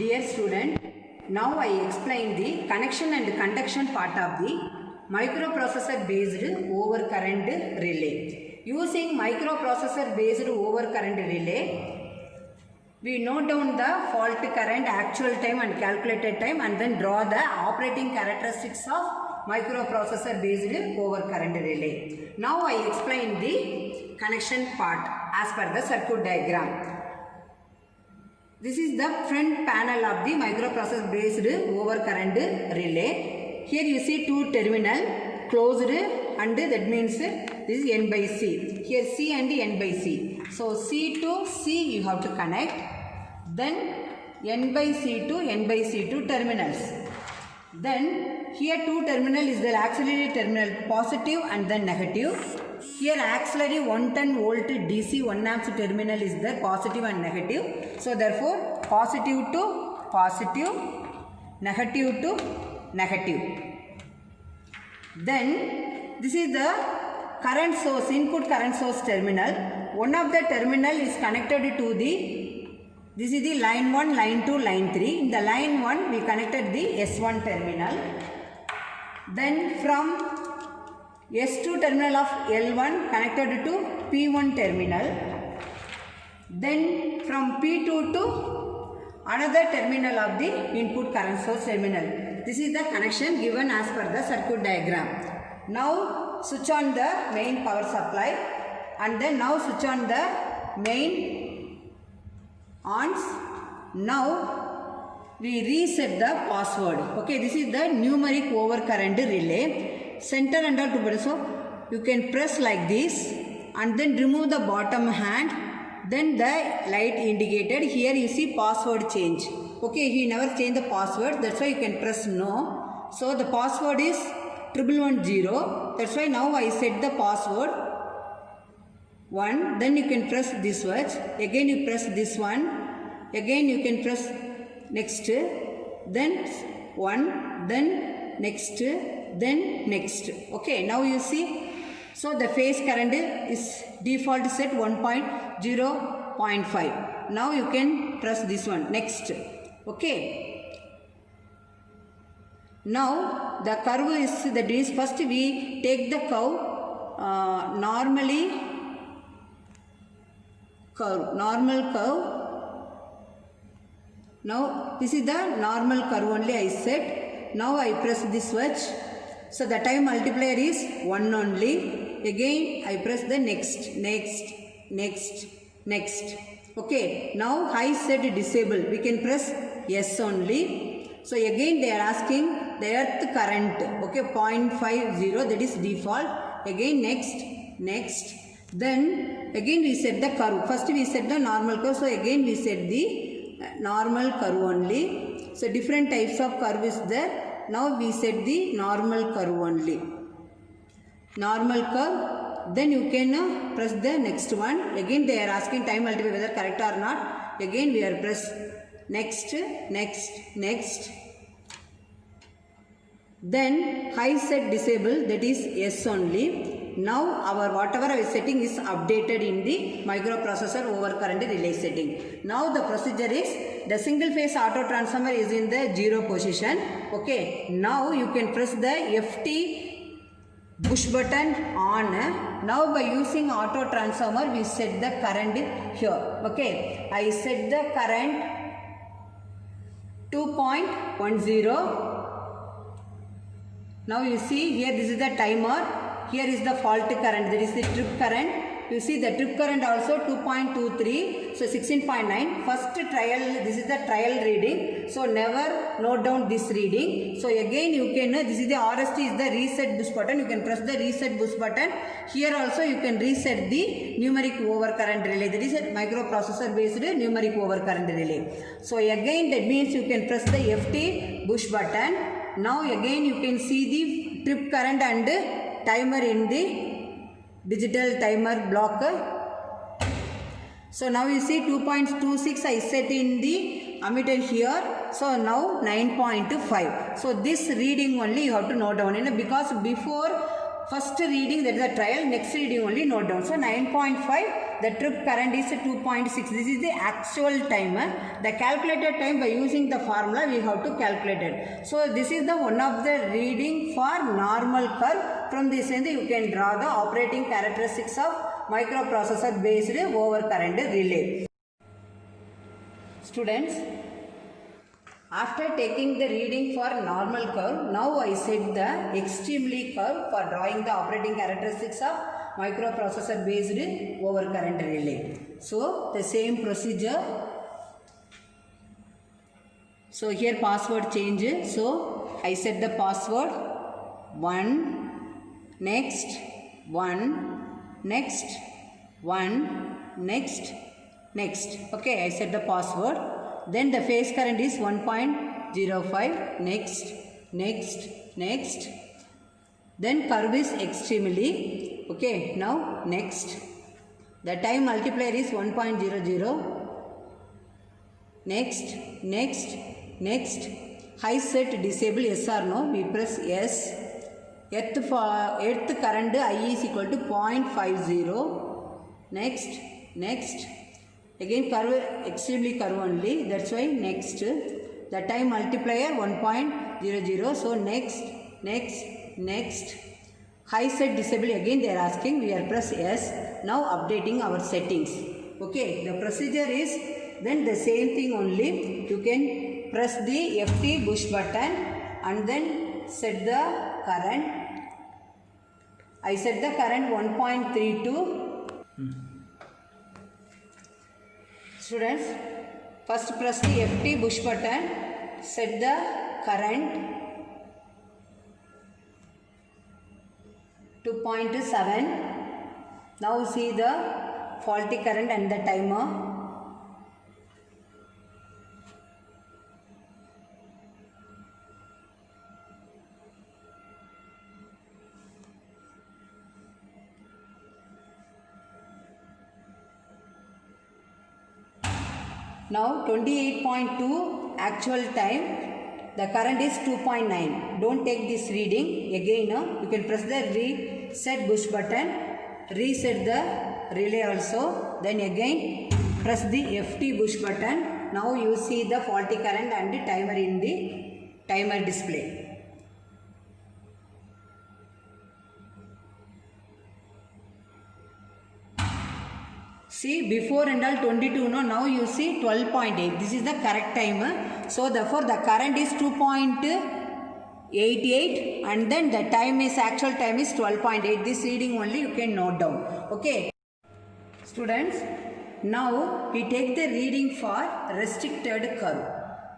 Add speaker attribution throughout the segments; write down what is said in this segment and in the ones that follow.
Speaker 1: Dear student, now I explain the connection and conduction part of the microprocessor based overcurrent relay. Using microprocessor based overcurrent relay, we note down the fault current, actual time and calculated time, and then draw the operating characteristics of microprocessor based overcurrent relay. Now I explain the connection part as per the circuit diagram. This is the front panel of the microprocessor based overcurrent relay. Here you see two terminal closed, and that means this is N by C. Here C and N by C. So C to C you have to connect. Then N by C to N by C to terminals. Then here two terminal is the auxiliary terminal positive and then negative. Here auxiliary 110 volt DC 1 amps terminal is the positive and negative. So therefore positive to positive, negative to negative. Then this is the current source, input current source terminal. One of the terminal is connected to this is the line 1, line 2, line 3. In the line 1 we connected the S1 terminal. Then from S2 terminal of L1 connected to P1 terminal. Then from P2 to another terminal of the input current source terminal. This is the connection given as per the circuit diagram. Now switch on the main power supply, and then now switch on the main ons. Now we reset the password. Okay, this is the numeric overcurrent relay. Center and all together, so you can press like this and then remove the bottom hand, then the light indicated. Here you see password change. Okay, he never changed the password, that's why you can press no. So the password is 1110. That's why now I set the password 1. Then you can press this switch. Again you press this one. Again you can press next. Then 1. Then next. Then next. Okay, now you see, so the phase current is default set 1.0.5. now you can press this one, next. Okay, now the curve is that is, first we take the curve normal curve. Now this is the normal curve only I set. Now I press this switch. So the time multiplier is 1 only. Again I press the next. Okay, now high set disable. We can press yes only. So again they are asking the earth current. Okay, 0.50, that is default. Again next. Then again we set the curve. First we set the normal curve. So again we set the normal curve only. So different types of curve is there. Now we set the normal curve only. Normal curve. Then you can press the next one. Again they are asking time multiplier whether correct or not. Again we are press next. Then high set disable, that is yes only. Now our whatever our setting is updated in the microprocessor overcurrent relay setting. Now the procedure is the single phase auto transformer is in the 0 position. Okay, now you can press the FT push button on. Now by using auto transformer we set the current here. Okay, I set the current 2.10. Now you see here this is the timer. Here is the fault current, that is the trip current. You see the trip current also 2.23, so 16.9. First trial, this is the trial reading. So never note down this reading. So again you can, this is the RST is the reset boost button. You can press the reset boost button. Here also you can reset the numeric overcurrent relay. That is a microprocessor based numeric overcurrent relay. So again that means you can press the FT push button. Now again you can see the trip current and timer in the digital timer block. So now you see 2.26 I set in the ammeter here. So now 9.5. So this reading only you have to note down, because before first reading that is a trial, next reading only note down. So 9.5 The trip current is 2.6. This is the actual time. The calculated time by using the formula we have to calculate it. So this is the one of the reading for normal curve. From this end you can draw the operating characteristics of microprocessor based overcurrent relay. Students, after taking the reading for normal curve, now I set the extremely curve for drawing the operating characteristics of microprocessor based overcurrent relay. So the same procedure. So here password change. So I set the password 1, next, 1, next, 1, next, next. Okay, I set the password. Then the phase current is 1.05. Next, next, next. Then curve is extremely. Okay, now next. The time multiplier is 1.00. Next, next, next. High set disable, yes or no? We press yes. Earth current I is equal to 0.50. Next, next. Again curve, extremely curve only, that's why next. The time multiplier 1.00. So next, next, next. High set disable, again they are asking, we are press yes. Now updating our settings. Okay, the procedure is then the same thing only. You can press the FT push button and then set the current. I set the current 1.32. Students, first press the FT push button, set the current 2.7. Now see the faulty current and the timer. Now 28.2 actual time, the current is 2.9. Don't take this reading again. You can press the reset push button, reset the relay also, then again press the FT push button. Now you see the faulty current and the timer in the timer display. See, before and all 22, no, now you see 12.8. This is the correct time. So therefore the current is 2.88 and then the time is, actual time is 12.8. This reading only you can note down. Okay. Students, now we take the reading for restricted curve.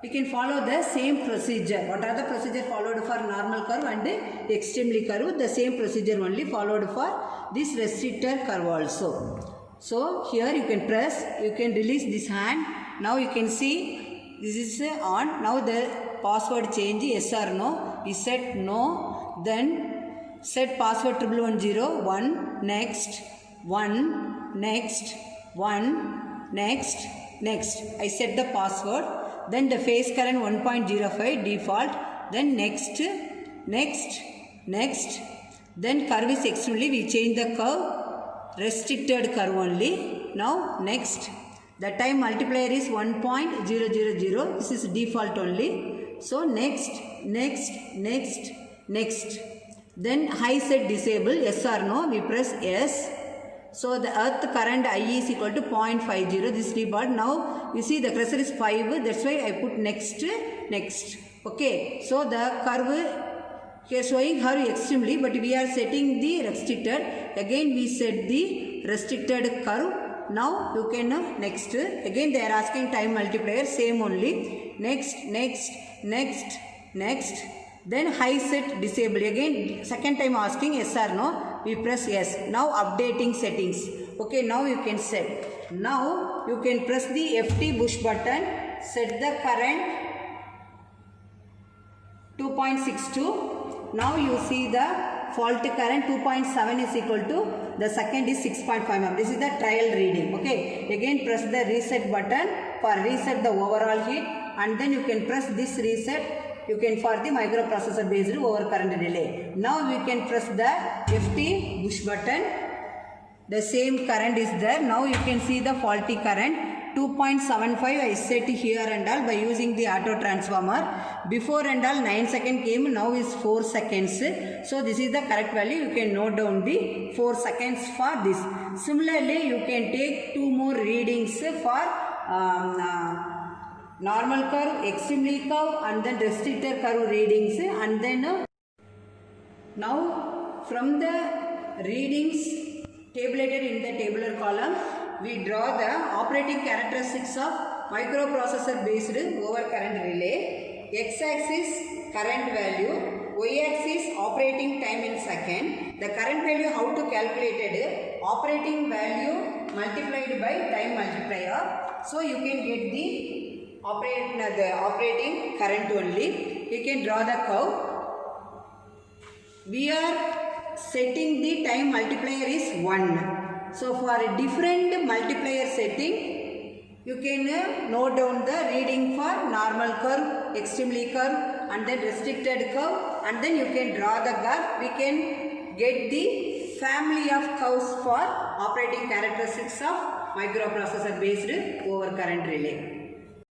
Speaker 1: We can follow the same procedure. What are the procedure followed for normal curve and extremely curve? The same procedure only followed for this restricted curve also. So here you can press, you can release this hand. Now you can see this is on. Now the password change, yes or no. We set no. Then set password 1110. 1, next, 1, next, 1, next, next. I set the password. Then the phase current 1.05 default. Then next, next, next. Then curve is extremely, we change the curve. Restricted curve only. Now next, the time multiplier is 1.000. This is default only. So next, next, next, next. Then high set disable, yes or no. We press yes. So the earth current I is equal to 0.50. This default. Now you see the cursor is 5. That's why I put next, next. Okay. So the curve here showing curve extremely, but we are setting the restricted. Again we set the restricted curve. Now you can next. Again they are asking time multiplier, same only. Next, next, next, next. Then high set disable. Again second time asking yes or no. We press yes. Now updating settings. Okay, now you can set. Now you can press the FT push button. Set the current 2.62. Now you see the fault current 2.7 is equal to the second is 6.5. This is the trial reading. Okay. Again press the reset button for reset the overall heat, and then you can press this reset. You can for the microprocessor based overcurrent relay. Now we can press the FT push button. the same current is there. Now you can see the faulty current 2.75 I set here and all by using the auto transformer. Before and all 9 seconds came, now is 4 seconds. So this is the correct value. You can note down the 4 seconds for this. Similarly, you can take 2 more readings for normal curve, extremely curve, and then restrictor curve readings, and then now from the readings tabulated in the tabular column, we draw the operating characteristics of microprocessor based overcurrent relay. X-axis current value, Y-axis operating time in second. The current value how to calculate it? Operating value multiplied by time multiplier. So you can get the operating current only. You can draw the curve. We are setting the time multiplier is 1. So for a different multiplier setting, you can note down the reading for normal curve, extremely curve, and then restricted curve, and then you can draw the graph. We can get the family of curves for operating characteristics of microprocessor based overcurrent relay.